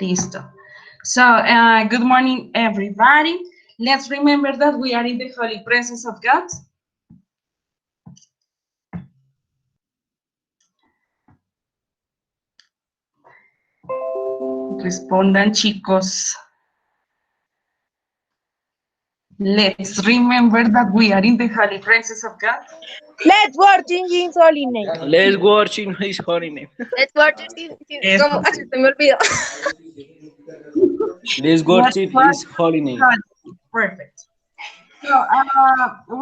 Listo. So, good morning, everybody. Let's remember that we are in the holy presence of God. Respondan, chicos. Let's remember that we are in the holy presence of God. Let's work in His holy name. Let's watch in his holy name. Let's work Eso. ¿Cómo? Ay, se me olvidó. Let's Let's worship work his holy name. Perfect. So,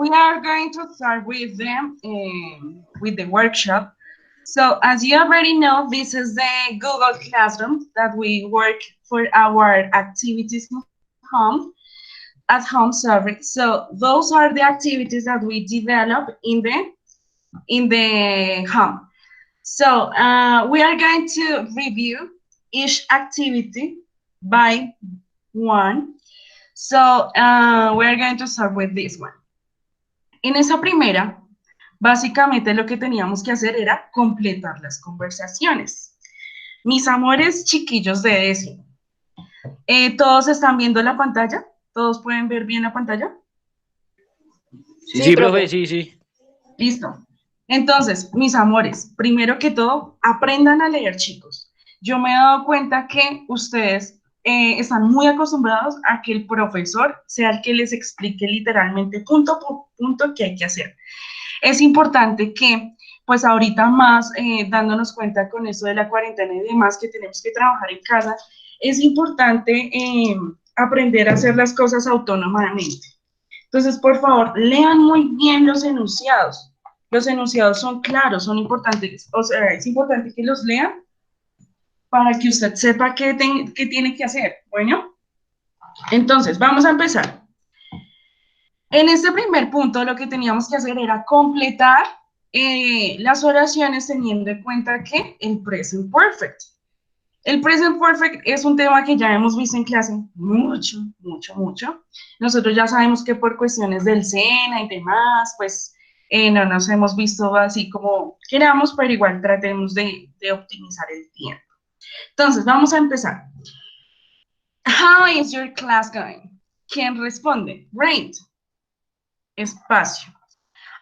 we are going to start with them with the workshop. So, as you already know, this is the Google Classroom that we work for our activities at home. Sorry. So, those are the activities that we develop in the home. So, we are going to review each activity by one. So, we're going to start with this one. En esa primera, básicamente lo que teníamos que hacer era completar las conversaciones. Mis amores chiquillos de décimo, ¿todos están viendo la pantalla? ¿Todos pueden ver bien la pantalla? Sí, profe, sí. Listo. Entonces, mis amores, primero que todo, aprendan a leer, chicos. Yo me he dado cuenta que ustedes están muy acostumbrados a que el profesor sea el que les explique literalmente punto por punto qué hay que hacer. Es importante que, pues ahorita más, dándonos cuenta con esto de la cuarentena y demás, que tenemos que trabajar en casa, es importante aprender a hacer las cosas autónomamente. Entonces, por favor, lean muy bien los enunciados. Los enunciados son claros, son importantes, o sea, es importante que los lean para que usted sepa qué tiene que hacer. Bueno, entonces, vamos a empezar. En este primer punto, lo que teníamos que hacer era completar las oraciones teniendo en cuenta que el present perfect. El present perfect es un tema que ya hemos visto en clase mucho. Nosotros ya sabemos que por cuestiones del SENA y demás, pues no nos hemos visto así como queramos, pero igual tratemos de optimizar el tiempo. Entonces, vamos a empezar. How is your class going? ¿Quién responde? Great. Espacio.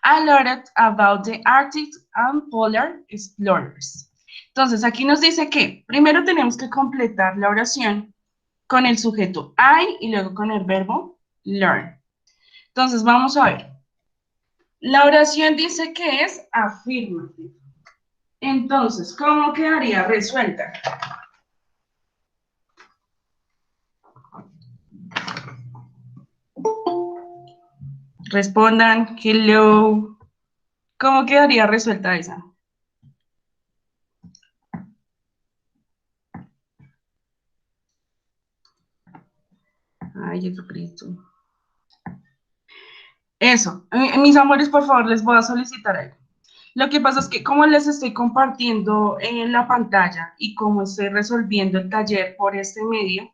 I learned about the Arctic and Polar Explorers. Entonces, aquí nos dice que primero tenemos que completar la oración con el sujeto I y luego con el verbo learn. Entonces, vamos a ver. La oración dice que es affirmative. Entonces, ¿cómo quedaría resuelta? Respondan, hello. ¿Cómo quedaría resuelta esa? Ay, Jesucristo. Eso. Mis amores, por favor, les voy a solicitar algo. Lo que pasa es que como les estoy compartiendo en la pantalla y como estoy resolviendo el taller por este medio,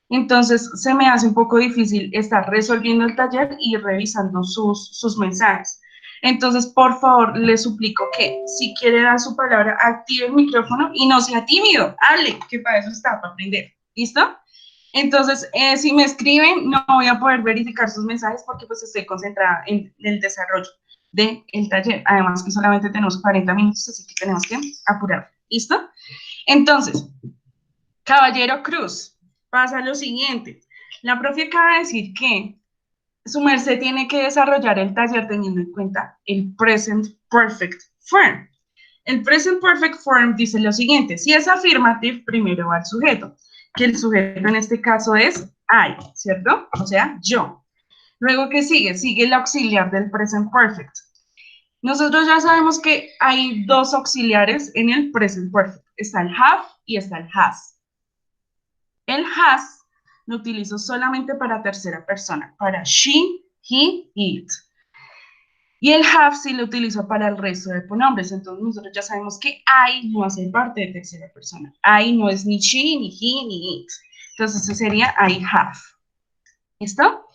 entonces se me hace un poco difícil estar resolviendo el taller y revisando sus mensajes. Entonces, por favor, les suplico que si quiere dar su palabra, active el micrófono y no sea tímido. Hable, que para eso está, para aprender. ¿Listo? Entonces, si me escriben, no voy a poder verificar sus mensajes porque pues estoy concentrada en el desarrollo del taller. Además que solamente tenemos 40 minutos, así que tenemos que apurar. ¿Listo? Entonces, caballero Cruz, pasa lo siguiente. La profe acaba de decir que su merced tiene que desarrollar el taller teniendo en cuenta el present perfect form. El present perfect form dice lo siguiente. Si es affirmative, primero va el sujeto, que el sujeto en este caso es I, ¿cierto? O sea, yo. Luego, ¿qué sigue? Sigue el auxiliar del present perfect. Nosotros ya sabemos que hay dos auxiliares en el present perfect. Está el have y está el has. El has lo utilizo solamente para tercera persona, para she, he, it. Y el have sí lo utilizo para el resto de pronombres. Entonces nosotros ya sabemos que I no hace parte de tercera persona. I no es ni she, ni he, ni it. Entonces ese sería I have. ¿Listo?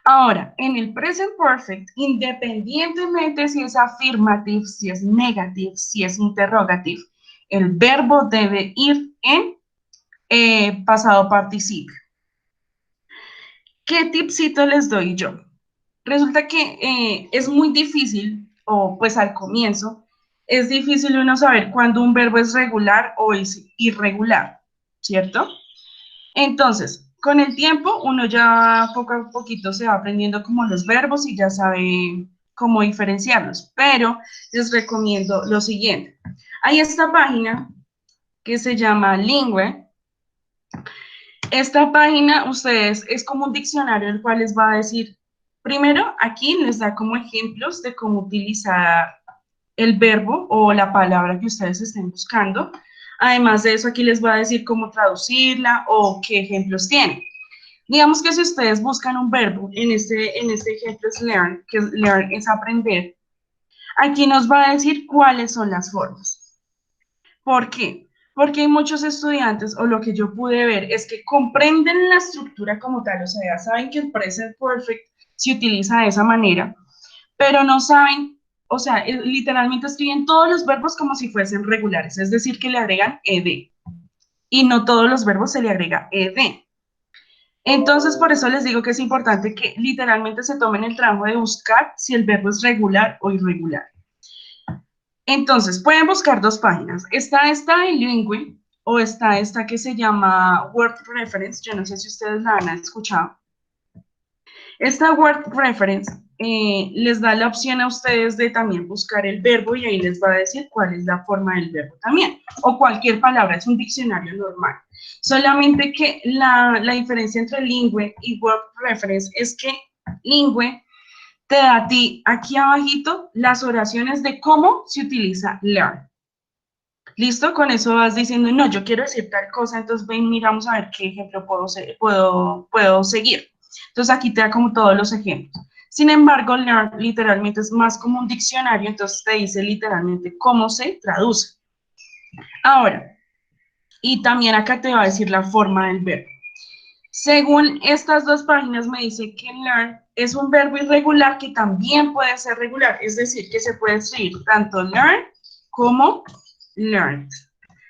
Ahora, en el present perfect, independientemente si es affirmative, si es negative, si es interrogative, el verbo debe ir en pasado participio. ¿Qué tipcito les doy yo? Resulta que es muy difícil, o pues al comienzo, es difícil uno saber cuándo un verbo es regular o es irregular, ¿cierto? Entonces, con el tiempo, uno ya poco a poquito se va aprendiendo como los verbos y ya sabe cómo diferenciarlos, pero les recomiendo lo siguiente. Hay esta página que se llama Lingüe. Esta página, ustedes, es como un diccionario el cual les va a decir, primero, aquí les da como ejemplos de cómo utilizar el verbo o la palabra que ustedes estén buscando. Además de eso, aquí les va a decir cómo traducirla o qué ejemplos tiene. Digamos que si ustedes buscan un verbo, en este ejemplo es learn, que learn es aprender, aquí nos va a decir cuáles son las formas. ¿Por qué? Porque hay muchos estudiantes, o lo que yo pude ver, es que comprenden la estructura como tal, o sea, ya saben que el present perfect se utiliza de esa manera, pero no saben, o sea, literalmente escriben todos los verbos como si fuesen regulares, es decir, que le agregan ed, y no todos los verbos se le agrega ed. Entonces, por eso les digo que es importante que literalmente se tomen el trabajo de buscar si el verbo es regular o irregular. Entonces, pueden buscar dos páginas. Está esta bilingüe o está esta que se llama Word Reference. Yo no sé si ustedes la han escuchado. Esta Word Reference les da la opción a ustedes de también buscar el verbo y ahí les va a decir cuál es la forma del verbo también. O cualquier palabra, es un diccionario normal. Solamente que la diferencia entre Lingüe y Word Reference es que Lingüe te da a ti aquí abajito las oraciones de cómo se utiliza learn. ¿Listo? Con eso vas diciendo, no, yo quiero decir tal cosa, entonces ven, miramos a ver qué ejemplo puedo seguir. Entonces aquí te da como todos los ejemplos. Sin embargo, learn literalmente es más como un diccionario, entonces te dice literalmente cómo se traduce. Ahora, y también acá te va a decir la forma del verbo. Según estas dos páginas me dice que learn es un verbo irregular que también puede ser regular, es decir, que se puede escribir tanto learn como learned.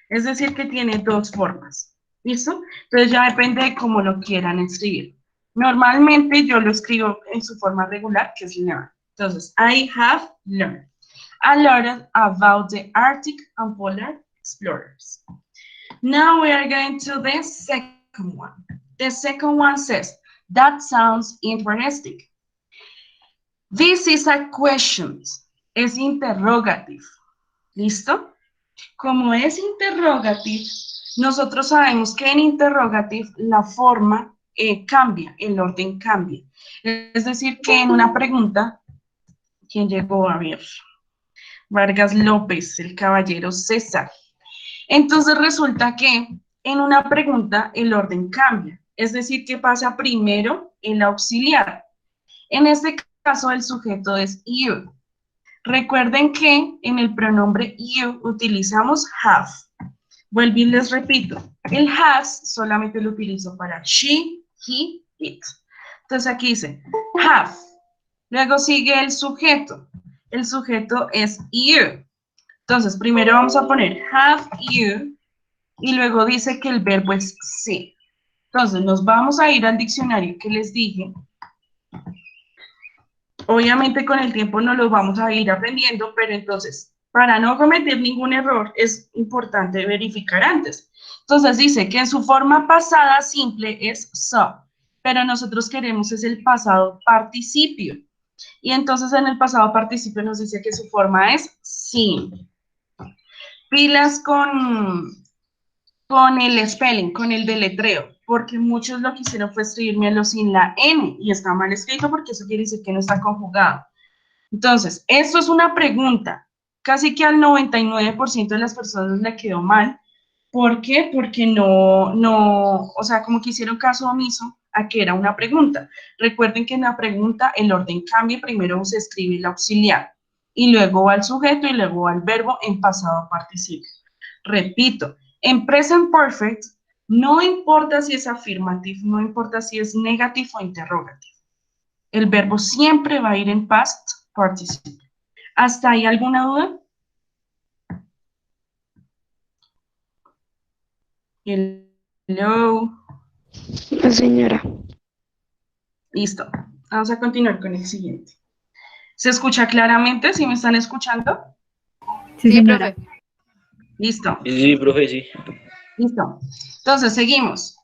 Es decir, que tiene dos formas. ¿Listo? Entonces ya depende de cómo lo quieran escribir. Normalmente yo lo escribo en su forma regular, que es learn. Entonces, I have learned a lot about the Arctic and polar explorers. Now we are going to the second one. The second one says, that sounds interesting. This is a question. Es interrogative. ¿Listo? Como es interrogative, nosotros sabemos que en interrogative la forma cambia, el orden cambia. Es decir, que en una pregunta, ¿quién llegó a ver? Vargas López, el caballero César. Entonces resulta que en una pregunta el orden cambia, es decir, que pasa primero el auxiliar. En este caso el sujeto es you. Recuerden que en el pronombre you utilizamos have. Vuelvo y les repito, el has solamente lo utilizo para she, he, it. Entonces aquí dice have. Luego sigue el sujeto. El sujeto es you. Entonces primero vamos a poner have you y luego dice que el verbo es see. Entonces nos vamos a ir al diccionario que les dije. Obviamente con el tiempo no lo vamos a ir aprendiendo, pero entonces, para no cometer ningún error, es importante verificar antes. Entonces dice que en su forma pasada simple es saw, pero nosotros queremos es el pasado participio. Y entonces en el pasado participio nos dice que su forma es seen. Pilas con el spelling, con el deletreo, porque muchos lo que hicieron fue escribírmelo sin la N, y está mal escrito porque eso quiere decir que no está conjugado. Entonces, esto es una pregunta. Casi que al 99% de las personas le quedó mal. ¿Por qué? Porque o sea, como que hicieron caso omiso a que era una pregunta. Recuerden que en la pregunta el orden cambia, primero se escribe el auxiliar, y luego va el sujeto y luego va el verbo en pasado participio. Repito, en present perfect no importa si es afirmativo, no importa si es negativo o interrogativo. El verbo siempre va a ir en past participle. ¿Hasta ahí alguna duda? Hello. La señora. Listo. Vamos a continuar con el siguiente. ¿Se escucha claramente? ¿Sí me están escuchando? Sí, señora. Listo. Sí, profe, sí. Listo. Entonces, seguimos.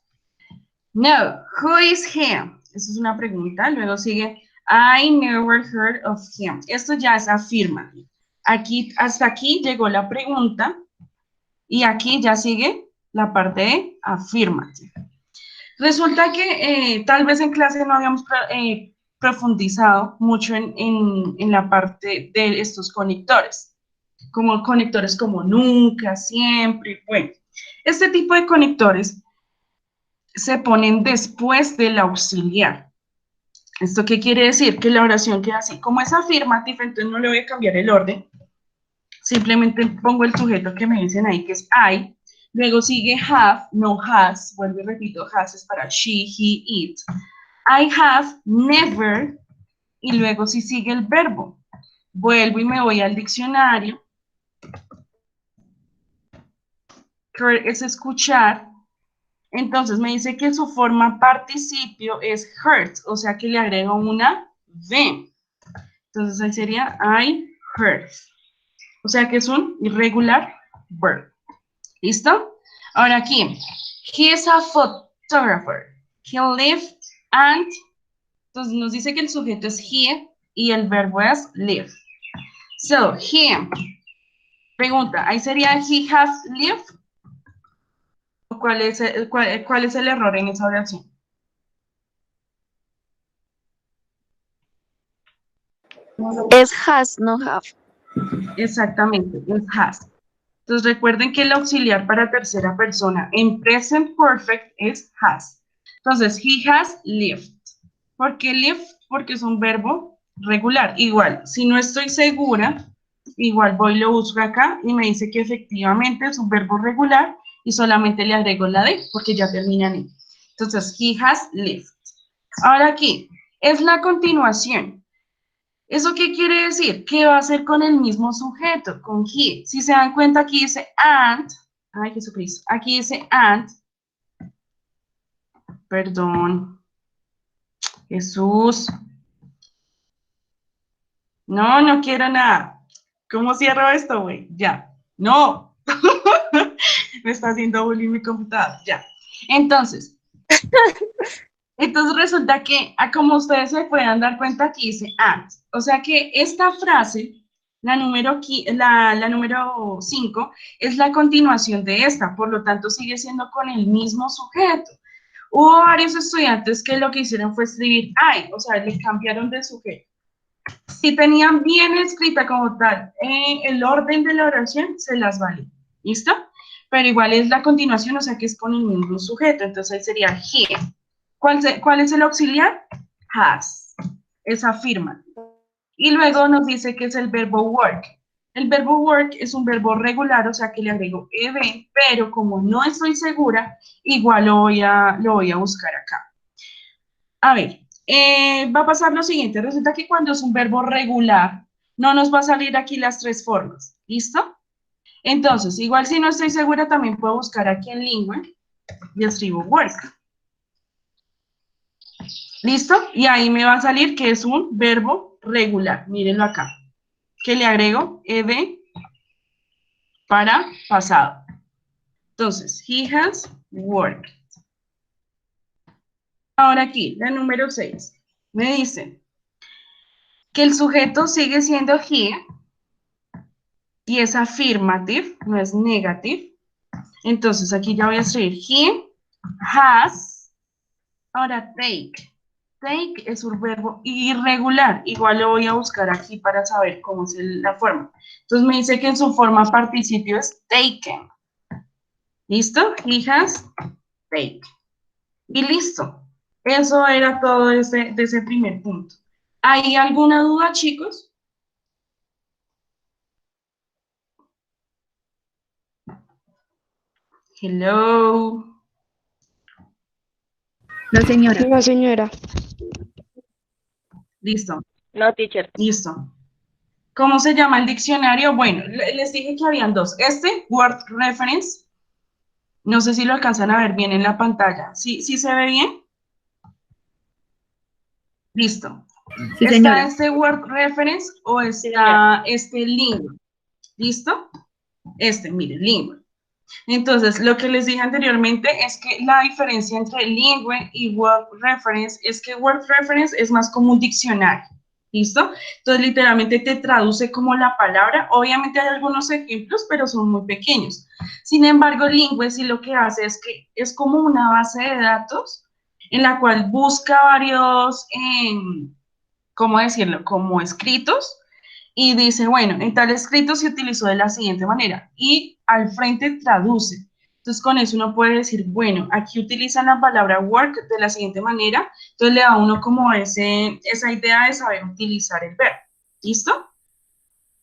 No, who is him? Esa es una pregunta. Luego sigue, I never heard of him. Esto ya es afirmativo. Aquí, hasta aquí llegó la pregunta y aquí ya sigue la parte de afirmativo. Resulta que tal vez en clase no habíamos profundizado mucho en la parte de estos conectores, como conectores como nunca, siempre, bueno. Este tipo de conectores se ponen después del auxiliar. ¿Esto qué quiere decir? Que la oración queda así. Como es afirmativa, entonces no le voy a cambiar el orden. Simplemente pongo el sujeto que me dicen ahí, que es I. Luego sigue have, no has. Vuelvo y repito, has es para she, he, it. I have never. Y luego sí sigue el verbo. Vuelvo y me voy al diccionario. Heard es escuchar. Entonces me dice que su forma participio es heard, o sea que le agrego una V. Entonces ahí sería I heard. O sea que es un irregular verb. ¿Listo? Ahora aquí, he is a photographer. He lives and, entonces nos dice que el sujeto es he y el verbo es live. So, he, pregunta, ahí sería he has lived. ¿Cuál es el error en esa oración? Es has, no have. Exactamente, es has. Entonces recuerden que el auxiliar para tercera persona en present perfect es has. Entonces, he has lived. ¿Por qué lived? Porque es un verbo regular. Igual, si no estoy segura, igual voy y lo busco acá y me dice que efectivamente es un verbo regular y solamente le agrego la de porque ya termina en. Entonces, he has lived. Ahora aquí, es la continuación. ¿Eso qué quiere decir? Que va a ser con el mismo sujeto, con he. Si se dan cuenta, aquí dice and. Ay, Jesucristo. Aquí dice and. Perdón. Jesús. No, no quiero nada. ¿Cómo cierro esto, güey? Ya. No. Me está haciendo bullying mi computadora. Ya. Entonces resulta que, como ustedes se puedan dar cuenta, aquí dice and. O sea que esta frase, la número 5, es la continuación de esta, por lo tanto sigue siendo con el mismo sujeto. Hubo varios estudiantes que lo que hicieron fue escribir I, o sea, le cambiaron de sujeto. Si tenían bien escrita como tal el orden de la oración, se las vale. ¿Listo? Pero igual es la continuación, o sea que es con el mismo sujeto, entonces ahí sería he. ¿Cuál es el auxiliar? Has. Es afirmativo. Y luego nos dice que es el verbo work. El verbo work es un verbo regular, o sea que le agrego ed, pero como no estoy segura, igual lo voy a buscar acá. A ver, va a pasar lo siguiente. Resulta que cuando es un verbo regular, no nos va a salir aquí las tres formas. ¿Listo? Entonces, igual si no estoy segura, también puedo buscar aquí en Lingua y escribo work. ¿Listo? Y ahí me va a salir que es un verbo regular. Mírenlo acá. Que le agrego ed para pasado. Entonces, he has worked. Ahora aquí, la número 6. Me dice que el sujeto sigue siendo he y es affirmative, no es negative. Entonces, aquí ya voy a escribir he has. Ahora, take. Take es un verbo irregular. Igual lo voy a buscar aquí para saber cómo es la forma. Entonces me dice que en su forma participio es taken. ¿Listo? He has take. Y listo. Eso era todo de ese primer punto. ¿Hay alguna duda, chicos? Hello. No, señora. La señora. Listo. No, teacher. Listo. ¿Cómo se llama el diccionario? Bueno, les dije que habían dos. Word Reference, No sé si lo alcanzan a ver bien en la pantalla. ¿Sí, sí se ve bien? Listo. Sí, ¿Está señora. este Word Reference o Sí, señora. está este Lingua? ¿Listo? Mire, Lingua. Entonces, lo que les dije anteriormente es que la diferencia entre Lingua y Word Reference es que Word Reference es más como un diccionario, ¿listo? Entonces, literalmente te traduce como la palabra. Obviamente hay algunos ejemplos, pero son muy pequeños. Sin embargo, Lingua sí lo que hace es que es como una base de datos en la cual busca varios, ¿cómo decirlo? Como escritos y dice, bueno, en tal escrito se utilizó de la siguiente manera y al frente traduce. Entonces con eso uno puede decir, bueno, aquí utilizan la palabra work de la siguiente manera, entonces le da a uno como esa idea de saber utilizar el verbo. ¿Listo?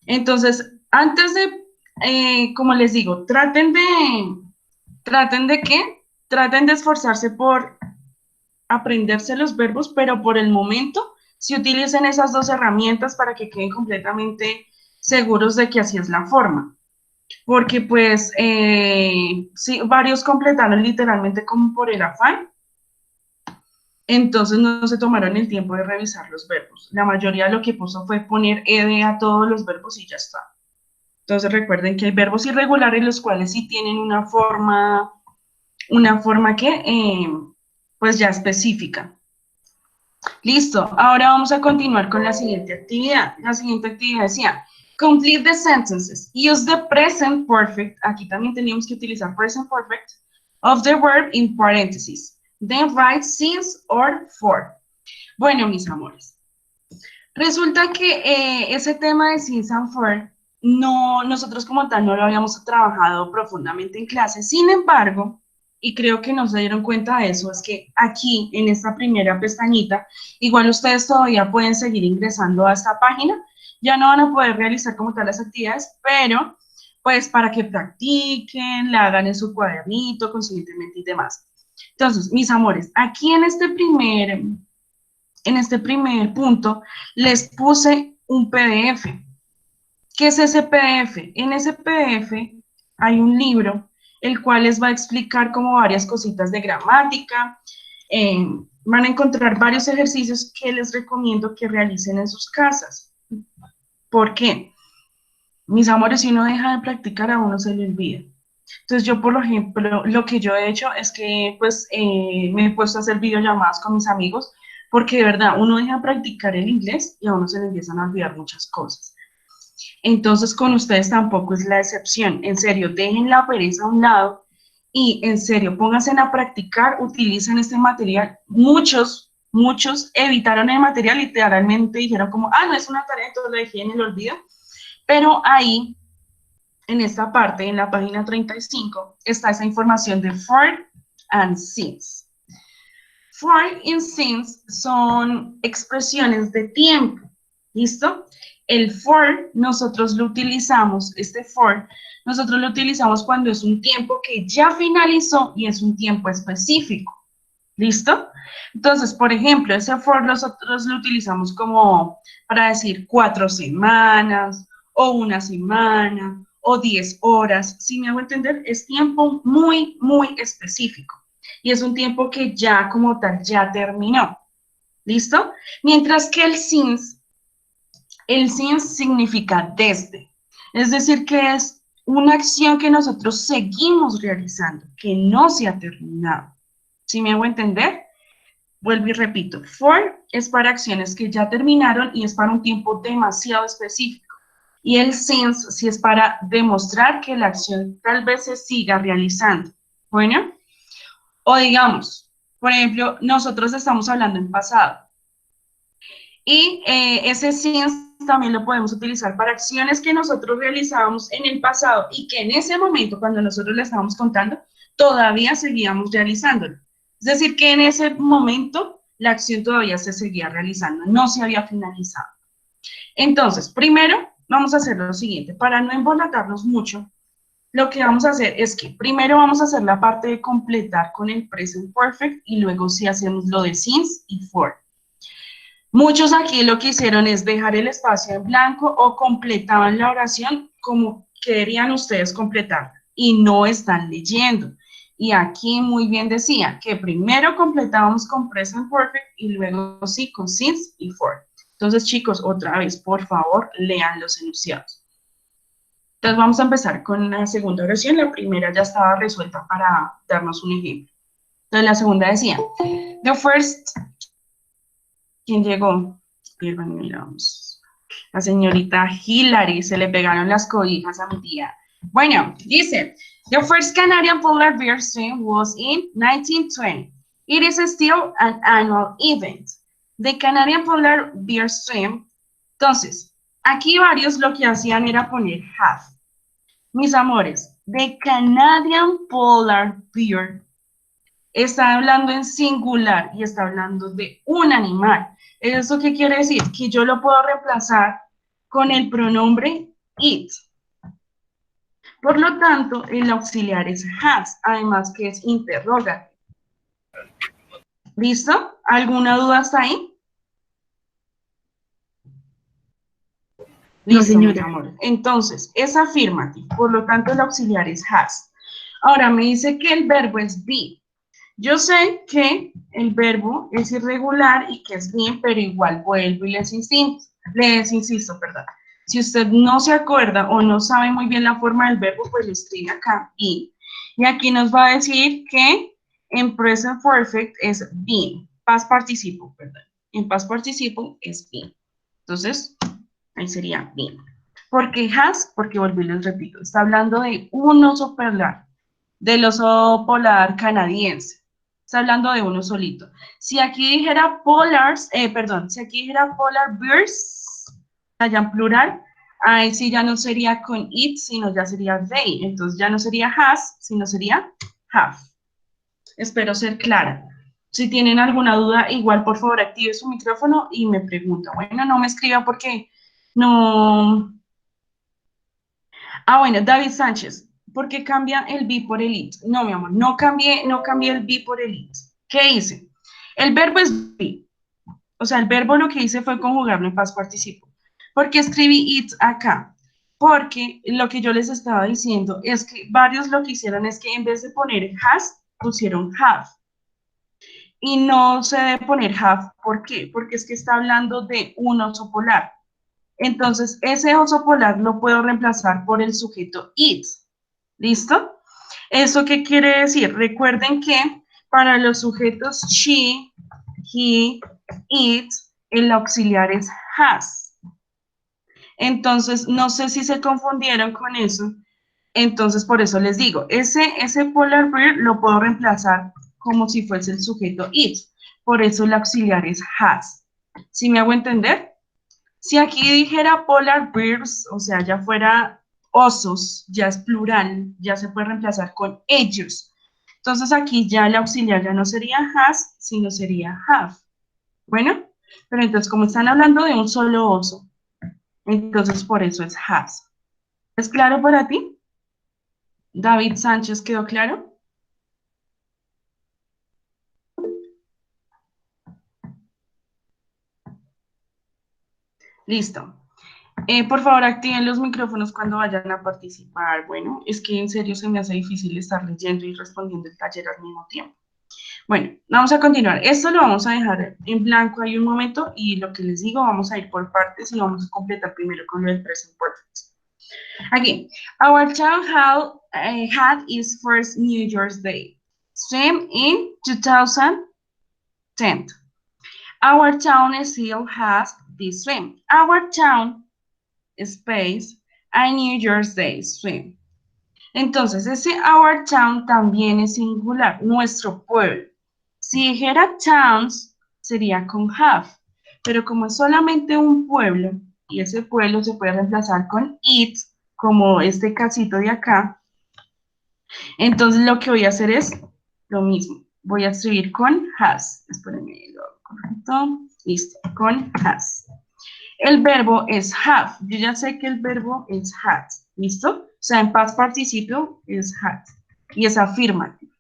Entonces, antes de, como les digo, traten de qué, traten de esforzarse por aprenderse los verbos, pero por el momento, si utilicen esas dos herramientas para que queden completamente seguros de que así es la forma. Porque pues sí, varios completaron literalmente como por el afán, entonces no se tomaron el tiempo de revisar los verbos. La mayoría lo que puso fue poner ed a todos los verbos y ya está. Entonces recuerden que hay verbos irregulares los cuales sí tienen una forma que pues ya específica. Listo, ahora vamos a continuar con la siguiente actividad. La siguiente actividad decía, complete the sentences. Use the present perfect, aquí también teníamos que utilizar present perfect, of the verb in parentheses. Then write since or for. Bueno, mis amores, resulta que ese tema de since and for, no, nosotros como tal no lo habíamos trabajado profundamente en clase. Sin embargo, y creo que no se dieron cuenta de eso, es que aquí en esta primera pestañita, igual ustedes todavía pueden seguir ingresando a esta página, ya no van a poder realizar como tal las actividades, pero pues para que practiquen, la hagan en su cuadernito conscientemente y demás. Entonces, mis amores, aquí en este primer punto les puse un PDF. ¿Qué es ese PDF? En ese PDF hay un libro, el cual les va a explicar como varias cositas de gramática. Van a encontrar varios ejercicios que les recomiendo que realicen en sus casas. ¿Por qué? Mis amores, si uno deja de practicar, a uno se le olvida. Entonces yo, por ejemplo, lo que yo he hecho es que pues me he puesto a hacer videollamadas con mis amigos, porque de verdad uno deja de practicar el inglés y a uno se le empiezan a olvidar muchas cosas. Entonces, con ustedes tampoco es la excepción. En serio, dejen la pereza a un lado y en serio, pónganse a practicar, utilicen este material. Muchos evitaron el material, literalmente dijeron como, no es una tarea, entonces lo dejé en el olvido. Pero ahí, en esta parte, en la página 35, está esa información de for and since. For y since son expresiones de tiempo, ¿listo? El for, nosotros lo utilizamos, nosotros lo utilizamos cuando es un tiempo que ya finalizó y es un tiempo específico, ¿listo? Entonces, por ejemplo, ese for nosotros lo utilizamos como para decir 4 semanas, o 1 semana, o 10 horas, si me hago entender, es tiempo muy, muy específico. Y es un tiempo que ya como tal ya terminó, ¿listo? Mientras que el since significa desde, es decir, que es una acción que nosotros seguimos realizando, que no se ha terminado. ¿Sí me hago entender? Vuelvo y repito, for es para acciones que ya terminaron y es para un tiempo demasiado específico. Y el since sí es para demostrar que la acción tal vez se siga realizando. Bueno, o digamos, por ejemplo, nosotros estamos hablando en pasado. Y ese since también lo podemos utilizar para acciones que nosotros realizábamos en el pasado y que en ese momento, cuando nosotros le estábamos contando, todavía seguíamos realizándolo. Es decir, que en ese momento la acción todavía se seguía realizando, no se había finalizado. Entonces, primero vamos a hacer lo siguiente, para no embolatarnos mucho, lo que vamos a hacer es que primero vamos a hacer la parte de completar con el present perfect y luego sí hacemos lo de since y for. Muchos aquí lo que hicieron es dejar el espacio en blanco o completaban la oración como querían ustedes completar y no están leyendo. Y aquí muy bien decía que primero completábamos con present perfect y luego sí con since y for. Entonces, chicos, otra vez, por favor, lean los enunciados. Entonces, vamos a empezar con la segunda oración. La primera ya estaba resuelta para darnos un ejemplo. Entonces, la segunda decía, the first, ¿quién llegó? Bien, miramos. La señorita Hillary, se le pegaron las cobijas a mi tía. Bueno, dice, the first Canadian polar bear swim was in 1920. It is still an annual event. The Canadian polar bear swim. Entonces, aquí varios lo que hacían era poner have. Mis amores, the Canadian polar bear está hablando en singular y está hablando de un animal. ¿Eso qué quiere decir? Que yo lo puedo reemplazar con el pronombre it. Por lo tanto, el auxiliar es has, además que es interrogativo. ¿Listo? ¿Alguna duda hasta ahí? No, Listo, mi señora. amor. Entonces, es afirmativo, por lo tanto, el auxiliar es has. Ahora, me dice que el verbo es be. Yo sé que el verbo es irregular y que es bien, pero igual vuelvo y les insisto, perdón. Si usted no se acuerda o no sabe muy bien la forma del verbo, pues lo escribe acá, be. Y aquí nos va a decir que en present perfect es been, past participle, perdón. En past participle es been. Entonces, ahí sería been. ¿Por qué has? Porque volví y les repito, está hablando de un oso polar, del oso polar canadiense. Está hablando de uno solito. Si aquí dijera polars, si aquí dijera polar bears, allá en plural, ahí sí ya no sería con it, sino ya sería they. Entonces ya no sería has, sino sería have. Espero ser clara. Si tienen alguna duda, igual por favor active su micrófono y me pregunta. Bueno, no me escriba porque no... Ah, bueno, David Sánchez, ¿por qué cambia el be por el it? No, mi amor, no cambié el be por el it. ¿Qué hice? El verbo es be. O sea, el verbo lo que hice fue conjugarlo en past participle. ¿Por qué escribí it acá? Porque lo que yo les estaba diciendo es que varios lo que hicieron es que en vez de poner has, pusieron have. Y no se debe poner have. ¿Por qué? Porque es que está hablando de un oso polar. Entonces, ese oso polar lo puedo reemplazar por el sujeto it. ¿Listo? ¿Eso qué quiere decir? Recuerden que para los sujetos she, he, it, el auxiliar es has. Entonces, no sé si se confundieron con eso. Entonces, por eso les digo, ese polar bear lo puedo reemplazar como si fuese el sujeto it. Por eso el auxiliar es has. ¿Sí me hago entender? Si aquí dijera polar bears, o sea, ya fuera osos, ya es plural, ya se puede reemplazar con ellos. Entonces aquí ya el auxiliar ya no sería has, sino sería have. Bueno, pero entonces como están hablando de un solo oso, entonces por eso es has. ¿Es claro para ti? David Sánchez, ¿quedó claro? Listo. Por favor, activen los micrófonos cuando vayan a participar. Bueno, es que en serio se me hace difícil estar leyendo y respondiendo el taller al mismo tiempo. Bueno, vamos a continuar. Esto lo vamos a dejar en blanco ahí un momento y lo que les digo, vamos a ir por partes y vamos a completar primero con lo del present perfect. Again, our town had its first New Year's Day swim in 2010. Our town still has this swim. Our town space a New Year's Day swim. Entonces, ese our town también es singular, nuestro pueblo. Si dijera towns, sería con have, pero como es solamente un pueblo, y ese pueblo se puede reemplazar con it, como este casito de acá, entonces lo que voy a hacer es lo mismo. Voy a escribir con has. Espérenme, lo correcto. Listo, con has. El verbo es have. Yo ya sé que el verbo es had. ¿Listo? O sea, en past participle es had. Y es afirmativo.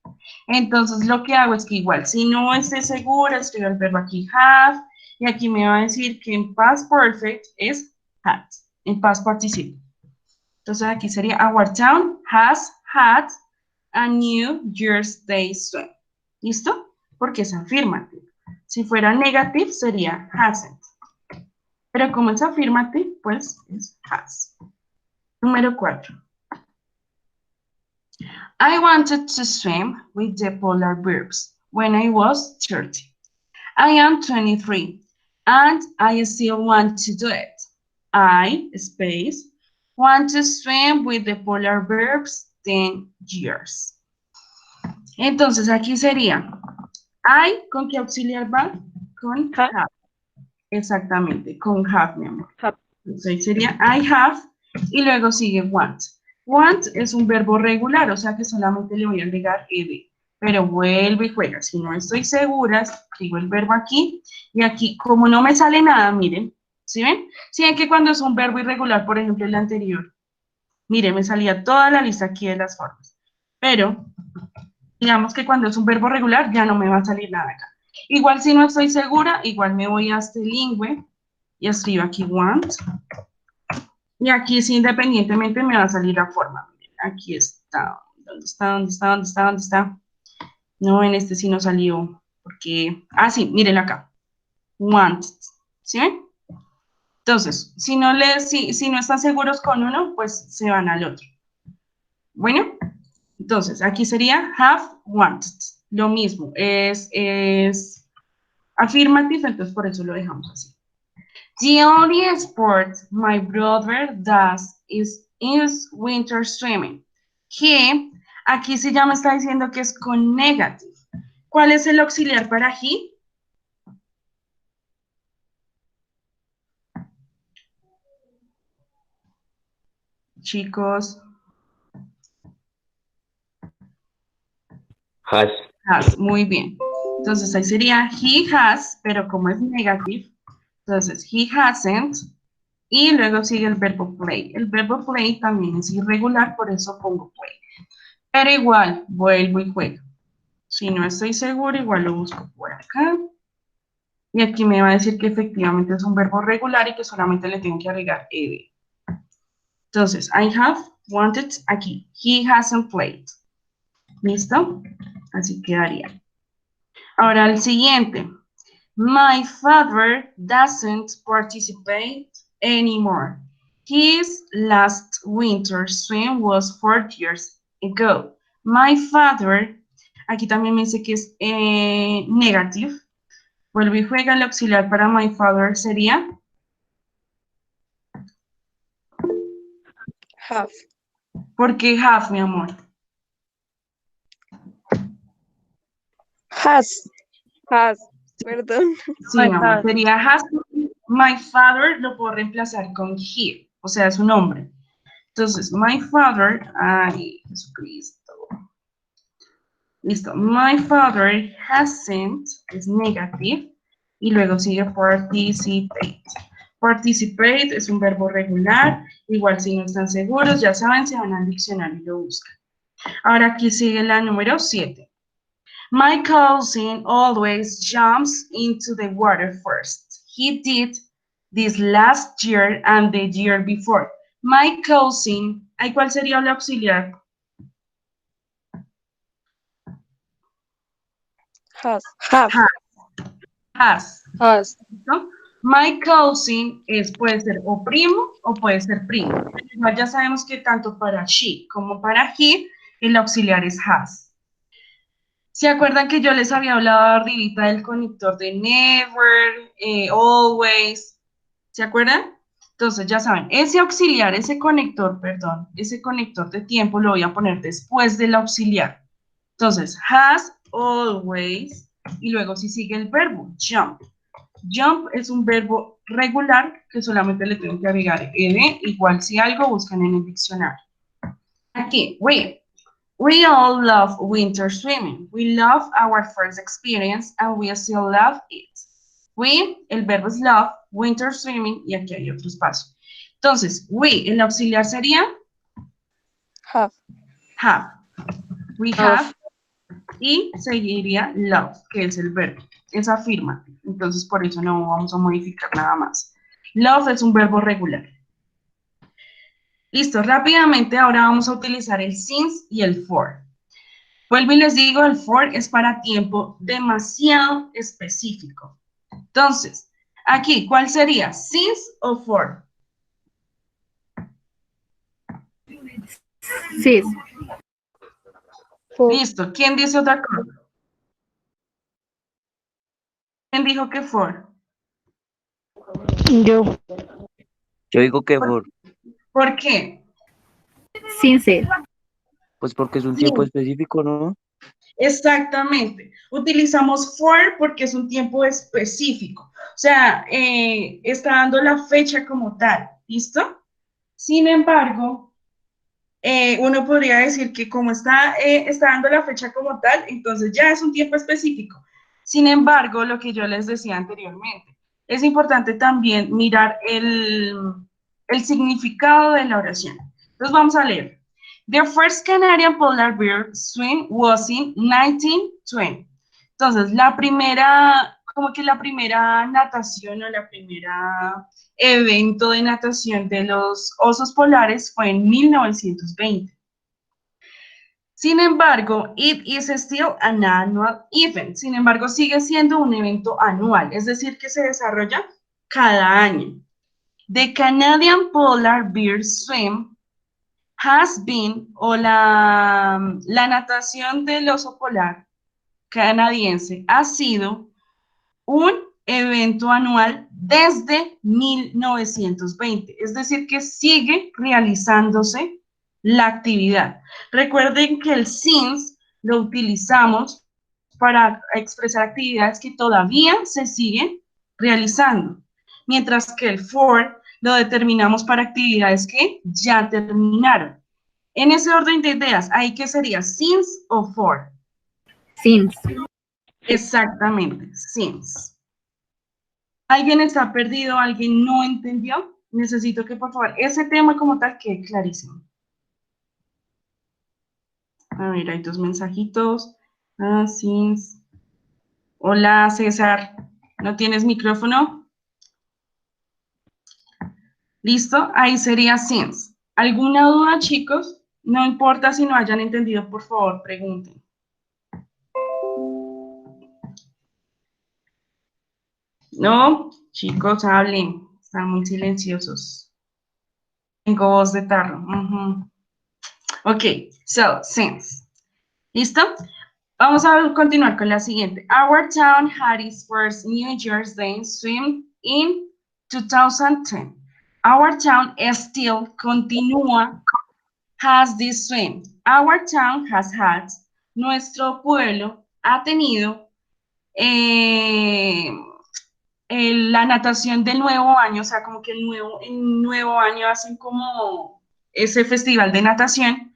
Entonces, lo que hago es que igual, si no esté segura, escribo el verbo aquí have. Y aquí me va a decir que en past perfect es had. En past participle. Entonces, aquí sería our town has had a New Year's Day swim. ¿Listo? Porque es affirmative. Si fuera negative, sería hasn't. Pero como es affirmative, pues es has. Número 4. I wanted to swim with the polar bears when I was 30. I am 23, and I still want to do it. I, space, want to swim with the polar bears 10 years. Entonces, aquí sería, I, ¿con qué auxiliar va? Con Have. have. Exactamente, con have, mi amor. Have. Entonces, sería I have, y luego sigue want. Want es un verbo regular, o sea que solamente le voy a agregar ed. Pero vuelvo y juega. Si no estoy segura, escribo el verbo aquí, y aquí, como no me sale nada, miren, ¿sí ven? ¿Sí ven que cuando es un verbo irregular, por ejemplo, el anterior? Miren, me salía toda la lista aquí de las formas. Pero, digamos que cuando es un verbo regular, ya no me va a salir nada acá. Igual si no estoy segura, igual me voy a este lingüe, y escribo aquí want. Y aquí, sí, independientemente, me va a salir la forma. Miren, aquí está. ¿Dónde está? ¿Dónde está? ¿Dónde está? ¿Dónde está? No, en este sí no salió, porque... Ah, sí, miren acá. Want. ¿Sí ven? Entonces, si no están seguros con uno, pues se van al otro. Bueno, entonces, aquí sería have wanted. Lo mismo, es affirmative, entonces por eso lo dejamos así. The only sport my brother does is winter swimming. Que aquí sí ya me está diciendo que es con negative. ¿Cuál es el auxiliar para he? Chicos. Has. Has, muy bien. Entonces ahí sería he has, pero como es negative, entonces he hasn't, y luego sigue el verbo play. El verbo play también es irregular, por eso pongo play. Pero igual, vuelvo y juego. Si no estoy seguro, igual lo busco por acá. Y aquí me va a decir que efectivamente es un verbo regular y que solamente le tengo que agregar ed. Entonces, I have wanted aquí. He hasn't played. ¿Listo? Así quedaría. Ahora el siguiente. My father doesn't participate anymore. His last winter swim was 4 years ago. My father, aquí también me dice que es negative. Vuelvo y juega, el auxiliar para my father sería Have. ¿por qué have, mi amor? Has. Perdón. Sí, mi amor, sería has. My father lo puedo reemplazar con he, o sea, su nombre. Entonces, my father, ay, Jesucristo. Listo, my father hasn't, es negative, y luego sigue participate. Participate es un verbo regular, igual si no están seguros, ya saben, se van al diccionario y lo buscan. Ahora aquí sigue la número 7. My cousin always jumps into the water first. He did this last year and the year before. My cousin, ¿cuál sería el auxiliar? Has. Have. Has. Has. ¿No? My cousin puede ser o primo o puede ser primo. Igual ya sabemos que tanto para she como para he, el auxiliar es has. ¿Se acuerdan que yo les había hablado arribita del conector de never, always? ¿Se acuerdan? Entonces, ya saben, ese auxiliar, ese conector de tiempo lo voy a poner después del auxiliar. Entonces, has, always, y luego si sigue el verbo, jump. Jump es un verbo regular que solamente le tengo que agregar ed, igual si algo buscan en el diccionario. Aquí, we all love winter swimming. We love our first experience and we still love it. We, el verbo es love, winter swimming, y aquí hay otro espacio. Entonces, we, el auxiliar sería Have. have. We have, y seguiría love, que es el verbo. Es afirmativo. Entonces, por eso no vamos a modificar nada más. Love es un verbo regular. Listo, rápidamente ahora vamos a utilizar el since y el for. Vuelvo y les digo, el for es para tiempo demasiado específico. Entonces, aquí, ¿cuál sería? ¿Since o for? Sis. For. Listo. ¿Quién dice otra cosa? ¿Quién dijo que for? Yo. Yo digo que for, ¿Por qué? Since. pues porque es un Sí. tiempo específico, ¿no? Exactamente. Utilizamos for porque es un tiempo específico. O sea, está dando la fecha como tal. ¿Listo? Sin embargo, uno podría decir que como está dando la fecha como tal, entonces ya es un tiempo específico. Sin embargo, lo que yo les decía anteriormente, es importante también mirar el significado de la oración. Entonces vamos a leer. The first Canadian polar bear swim was in 1920. Entonces, como que la primera natación o la primera evento de natación de los osos polares fue en 1920. Sin embargo, it is still an annual event. Sin embargo, sigue siendo un evento anual, es decir, que se desarrolla cada año. The Canadian Polar Bear Swim has been, o la natación del oso polar canadiense ha sido un evento anual desde 1920, es decir, que sigue realizándose la actividad. Recuerden que el since lo utilizamos para expresar actividades que todavía se siguen realizando, mientras que el for lo determinamos para actividades que ya terminaron. En ese orden de ideas, ¿ahí qué sería? ¿Since o for? Since. Exactamente, since. ¿Alguien está perdido? ¿Alguien no entendió? Necesito que, por favor, ese tema como tal quede clarísimo. A ver, hay dos mensajitos. Ah, since. Hola, César. ¿No tienes micrófono? ¿Listo? Ahí sería since. ¿Alguna duda, chicos? No importa si no hayan entendido, por favor, pregunten. No, chicos, hablen. Están muy silenciosos. Tengo voz de tarro. Ok, so, since. ¿Listo? Vamos a continuar con la siguiente. Our town had its first New Year's Day swim in 2010. Our town still continúa has this swim. Our town has had. Nuestro pueblo ha tenido la natación del nuevo año, o sea, como que el nuevo año hacen como ese festival de natación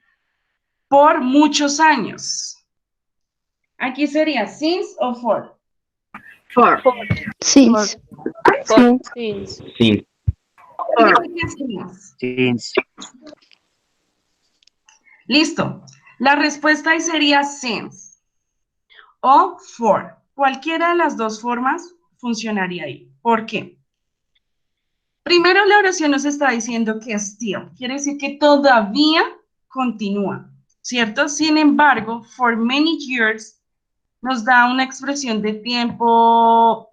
por muchos años. Aquí sería since o for. For. Since. Since. Since. Listo. La respuesta ahí sería since o for. Cualquiera de las dos formas funcionaría ahí. ¿Por qué? Primero, la oración nos está diciendo que still. Quiere decir que todavía continúa, ¿cierto? Sin embargo, for many years nos da una expresión de tiempo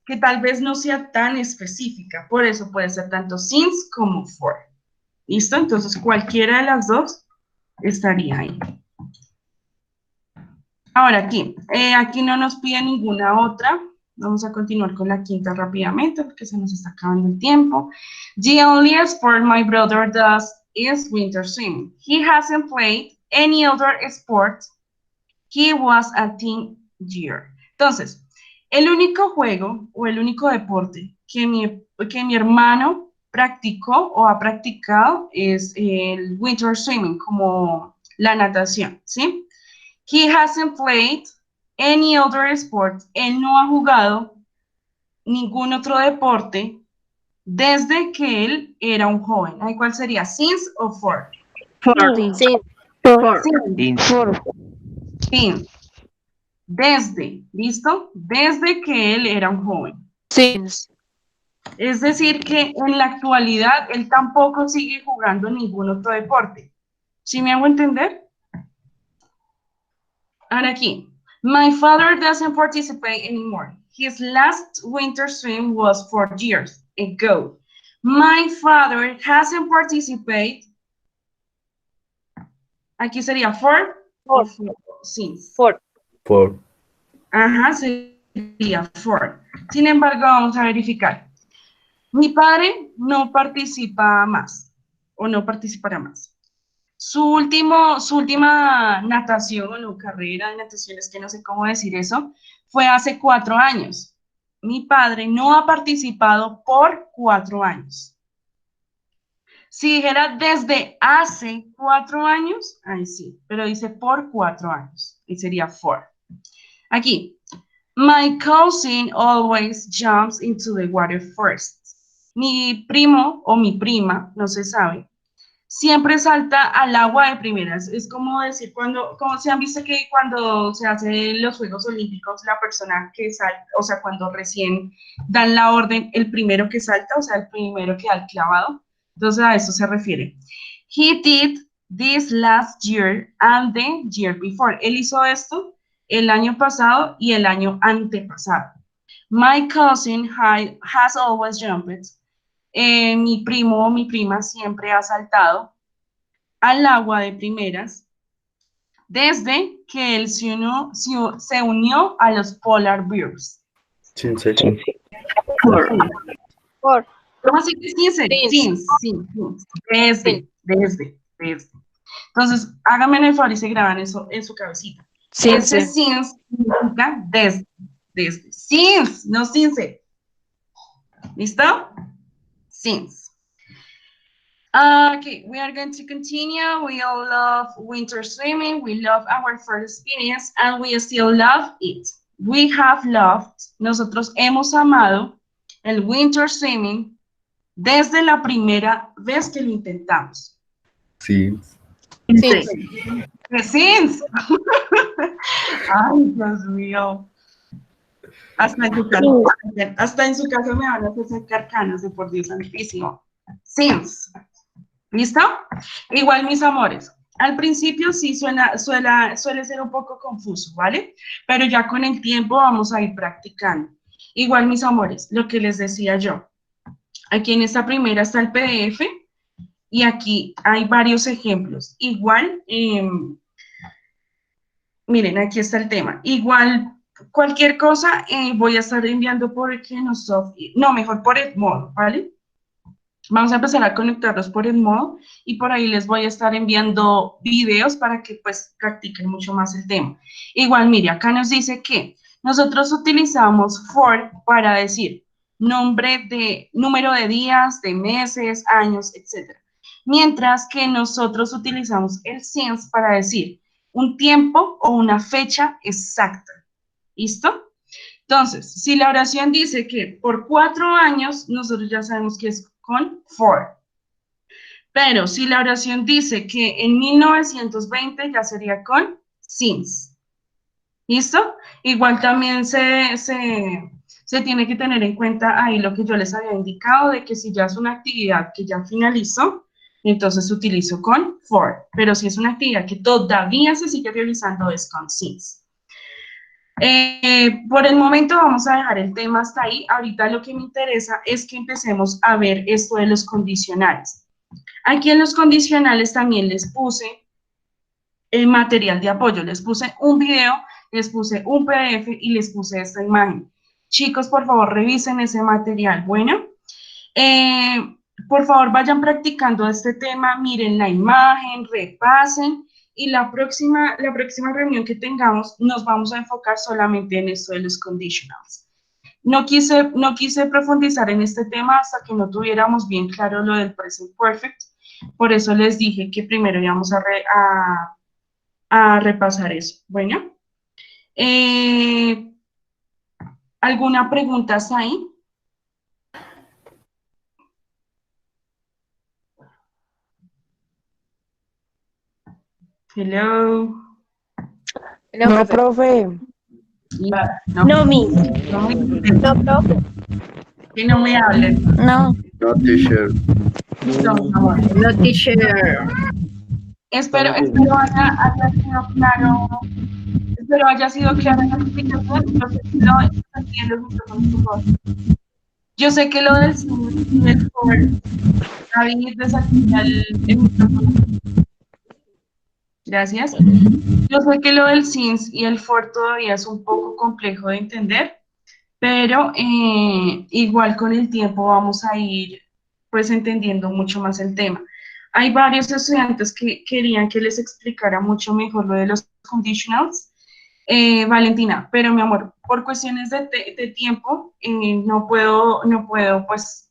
que tal vez no sea tan específica. Por eso puede ser tanto since como for. ¿Listo? Entonces, cualquiera de las dos estaría ahí. Ahora aquí no nos pide ninguna otra. Vamos a continuar con la quinta rápidamente porque se nos está acabando el tiempo. The only sport my brother does is winter swimming. He hasn't played any other sport. He was a teenager. Entonces, el único juego o el único deporte que mi hermano practicó o ha practicado es el winter swimming, como la natación, ¿sí? He hasn't played any other sport. Él no ha jugado ningún otro deporte desde que él era un joven. ¿Cuál sería? ¿Since o for? For. Since. For. Since. For. Since. Desde, ¿listo? Desde que él era un joven. Since. Es decir, que en la actualidad él tampoco sigue jugando ningún otro deporte. ¿Sí me hago entender? Ahora aquí. My father doesn't participate anymore. His last winter swim was 4 years ago. My father hasn't participated. Aquí sería for o since. For. Ajá, sería for. Sin embargo, vamos a verificar. Mi padre no participa más o no participará más. Su última natación o carrera de natación, es que no sé cómo decir eso, fue hace 4 años. Mi padre no ha participado por 4 años. Si dijera desde hace 4 años, ahí sí, pero dice por 4 años y sería for. Aquí, my cousin always jumps into the water first. Mi primo o mi prima, no se sabe, siempre salta al agua de primeras. Es como decir, como se han visto que cuando se hacen los Juegos Olímpicos, la persona que salta, o sea, cuando recién dan la orden, el primero que salta, o sea, el primero que da el clavado. Entonces a eso se refiere. He did this last year and the year before. Él hizo esto el año pasado y el año antepasado. My cousin has always jumped. Mi primo o mi prima siempre ha saltado al agua de primeras desde que él se unió a los Polar Bears. Since. For. ¿Cómo así que since? Desde. Entonces, háganme el favor y se graban eso en su cabecita. Ese since significa desde. Since, no since. ¿Listo? Since. Okay, we are going to continue. We all love winter swimming. We love our first experience and we still love it. We have loved, nosotros hemos amado el winter swimming desde la primera vez que lo intentamos. Since. Since. Ay, Dios mío. Hasta en su casa me van a hacer sacar canas, de por Dios santísimo. Since. ¿Listo? Igual, mis amores. Al principio sí suele ser un poco confuso, ¿vale? Pero ya con el tiempo vamos a ir practicando. Igual, mis amores, lo que les decía yo. Aquí en esta primera está el PDF y aquí hay varios ejemplos. Igual, miren, aquí está el tema. Igual, cualquier cosa voy a estar enviando por mejor por Edmodo, ¿vale? Vamos a empezar a conectarlos por Edmodo y por ahí les voy a estar enviando videos para que pues practiquen mucho más el tema. Igual, mire, acá nos dice que nosotros utilizamos for para decir número de días, de meses, años, etc. Mientras que nosotros utilizamos el since para decir un tiempo o una fecha exacta. ¿Listo? Entonces, si la oración dice que por 4 años, nosotros ya sabemos que es con for. Pero si la oración dice que en 1920, ya sería con since. ¿Listo? Igual también se tiene que tener en cuenta ahí lo que yo les había indicado, de que si ya es una actividad que ya finalizó, entonces utilizo con for. Pero si es una actividad que todavía se sigue realizando, es con since. Por el momento vamos a dejar el tema hasta ahí. Ahorita lo que me interesa es que empecemos a ver esto de los condicionales. Aquí en los condicionales también les puse el material de apoyo. Les puse un video, les puse un PDF y les puse esta imagen. Chicos, por favor, revisen ese material. Bueno, por favor, vayan practicando este tema, miren la imagen, repasen. Y la próxima reunión que tengamos nos vamos a enfocar solamente en esto de los conditionals. No quise profundizar en este tema hasta que no tuviéramos bien claro lo del present perfect. Por eso les dije que primero íbamos a repasar eso. Bueno. ¿Alguna pregunta hasta ahí? Hello. No, profe. No, mi. No, profe. Que no me hablen. No. No, teacher. No, teacher. Espero haya quedado claro. pero haya sido clara en la explicación. Yo sé que lo entiendo el micrófono, por favor. Yo sé que lo del since y el for, David desactiva el micrófono. Gracias. Yo sé que lo del since y el for todavía es un poco complejo de entender, pero igual con el tiempo vamos a ir pues entendiendo mucho más el tema. Hay varios estudiantes que querían que les explicara mucho mejor lo de los conditionals, Valentina, pero mi amor, por cuestiones de tiempo, no puedo pues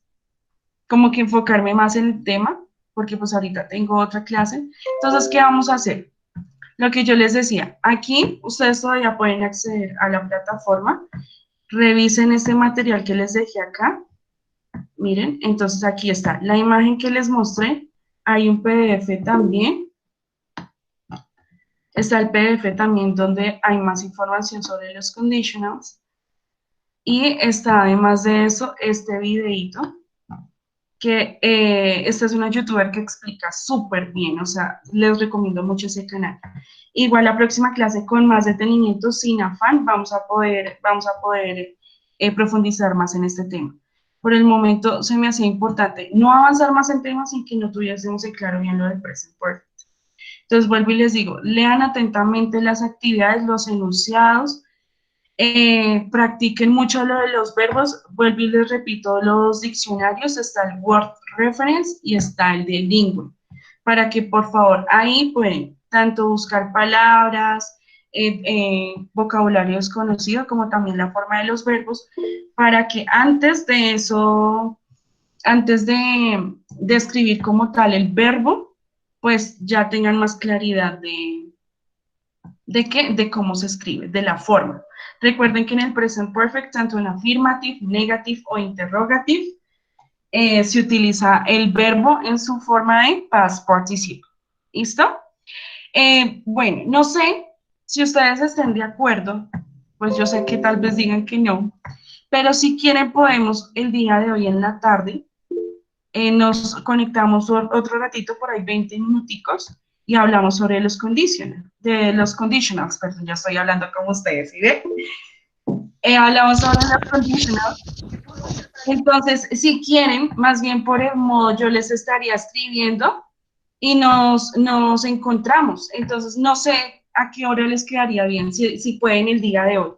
como que enfocarme más en el tema, porque pues ahorita tengo otra clase. Entonces, ¿qué vamos a hacer? Lo que yo les decía, aquí ustedes todavía pueden acceder a la plataforma, revisen este material que les dejé acá, miren, entonces aquí está la imagen que les mostré, hay un PDF también, está el PDF también donde hay más información sobre los conditionals, y está además de eso este videito, que esta es una youtuber que explica súper bien, o sea, les recomiendo mucho ese canal. Igual la próxima clase con más detenimiento, sin afán, vamos a poder profundizar más en este tema. Por el momento se me hacía importante no avanzar más en temas sin que no tuviésemos en claro bien lo del present perfect. Entonces vuelvo y les digo, lean atentamente las actividades, los enunciados, practiquen mucho lo de los verbos, vuelvo y les repito, los diccionarios, está el Word Reference y está el de Lingua, para que por favor ahí pueden tanto buscar palabras, vocabulario desconocido, como también la forma de los verbos, para que antes de eso, antes de escribir como tal el verbo, pues ya tengan más claridad ¿de qué? De cómo se escribe, de la forma. Recuerden que en el present perfect, tanto en affirmative, negative o interrogative, se utiliza el verbo en su forma de past participle. ¿Listo? Bueno, no sé si ustedes estén de acuerdo, pues yo sé que tal vez digan que no, pero si quieren podemos el día de hoy en la tarde, nos conectamos otro ratito, por ahí 20 minuticos, y hablamos sobre los conditionals, perdón, ya estoy hablando como ustedes, ¿sí ven? Hablamos sobre los conditionals. Entonces, si quieren, más bien por el modo, yo les estaría escribiendo y nos encontramos. Entonces, no sé a qué hora les quedaría bien, si pueden el día de hoy.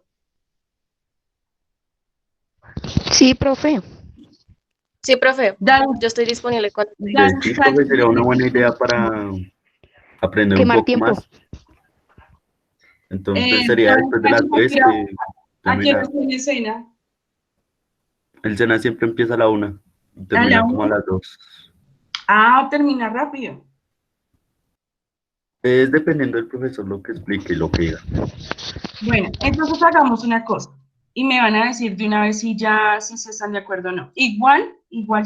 Sí, profe. Sí, profe, Dan, yo estoy disponible cuando Dan, Sí, profe, sería una buena idea para aprender un Quemar poco tiempo. más. Entonces sería Dan, después de las 3 que ¿a qué hora termina. tiene cena? El cena siempre empieza a la 1 y ¿A la termina como a 1? las 2. Ah, termina rápido. Es dependiendo del profesor lo que explique y lo que diga. Bueno, entonces hagamos una cosa y me van a decir de una vez si se están de acuerdo o no. Igual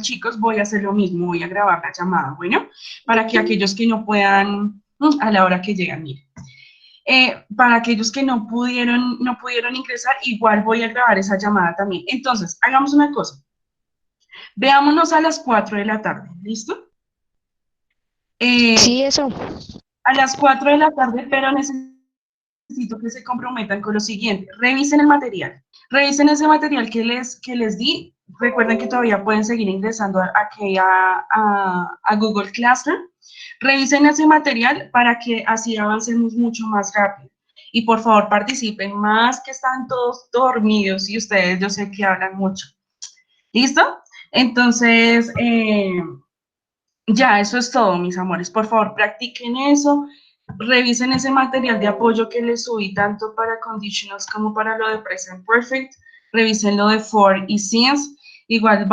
chicos, voy a hacer lo mismo, voy a grabar la llamada, bueno, para que aquellos que no puedan, a la hora que llegan, miren. Para aquellos que no pudieron ingresar, igual voy a grabar esa llamada también. Entonces, hagamos una cosa. Veámonos a las 4 de la tarde, ¿listo? Sí, eso. A las 4 de la tarde, pero necesito que se comprometan con lo siguiente. Revisen ese material que les di. Recuerden que todavía pueden seguir ingresando aquí a Google Classroom. Revisen ese material para que así avancemos mucho más rápido. Y por favor participen más, que están todos dormidos y ustedes yo sé que hablan mucho. ¿Listo? Entonces, ya, eso es todo, mis amores. Por favor, practiquen eso. Revisen ese material de apoyo que les subí tanto para conditionals como para lo de present perfect. Revisen lo de for y since. Igual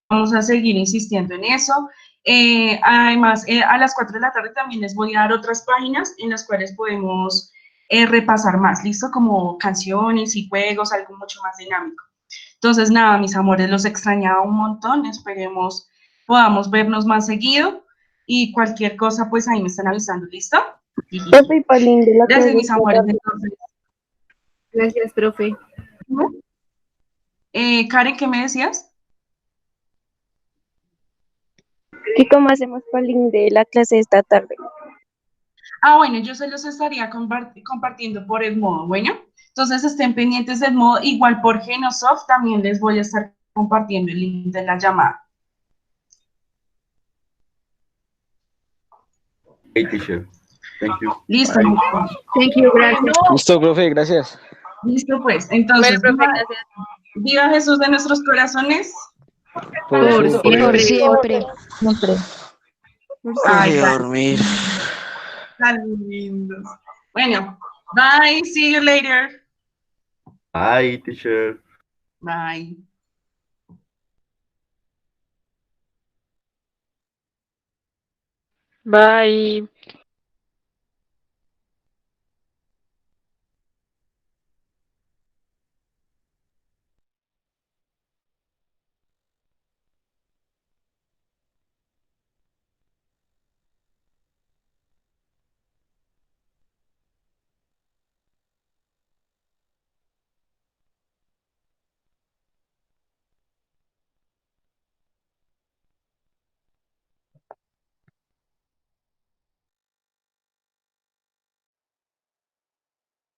vamos a seguir insistiendo en eso. Además, a las 4 de la tarde también les voy a dar otras páginas en las cuales podemos repasar más, ¿listo? Como canciones y juegos, algo mucho más dinámico. Entonces, nada, mis amores, los extrañaba un montón. Esperemos podamos vernos más seguido y cualquier cosa, pues ahí me están avisando, ¿listo? Profe, y para el link de la Gracias, clase mis esta amores. tarde. Entonces, Gracias, profe. Karen, ¿qué me decías? ¿Y cómo hacemos para el link de la clase esta tarde? Ah, bueno, yo se los estaría compartiendo por el modo, bueno. Entonces estén pendientes del modo, igual por Genosoft también les voy a estar compartiendo el link de la llamada. Hey, teacher. Thank you. Listo. Thank you, gracias. Listo, profe, gracias. Listo, pues. Bueno, Entonces, profe, viva, gracias. viva Jesús de nuestros corazones. Por siempre. Por siempre. siempre. Ay, Ay, a tan, dormir. tan lindos. Bueno, bye. See you later. Bye, teacher. Bye. Bye.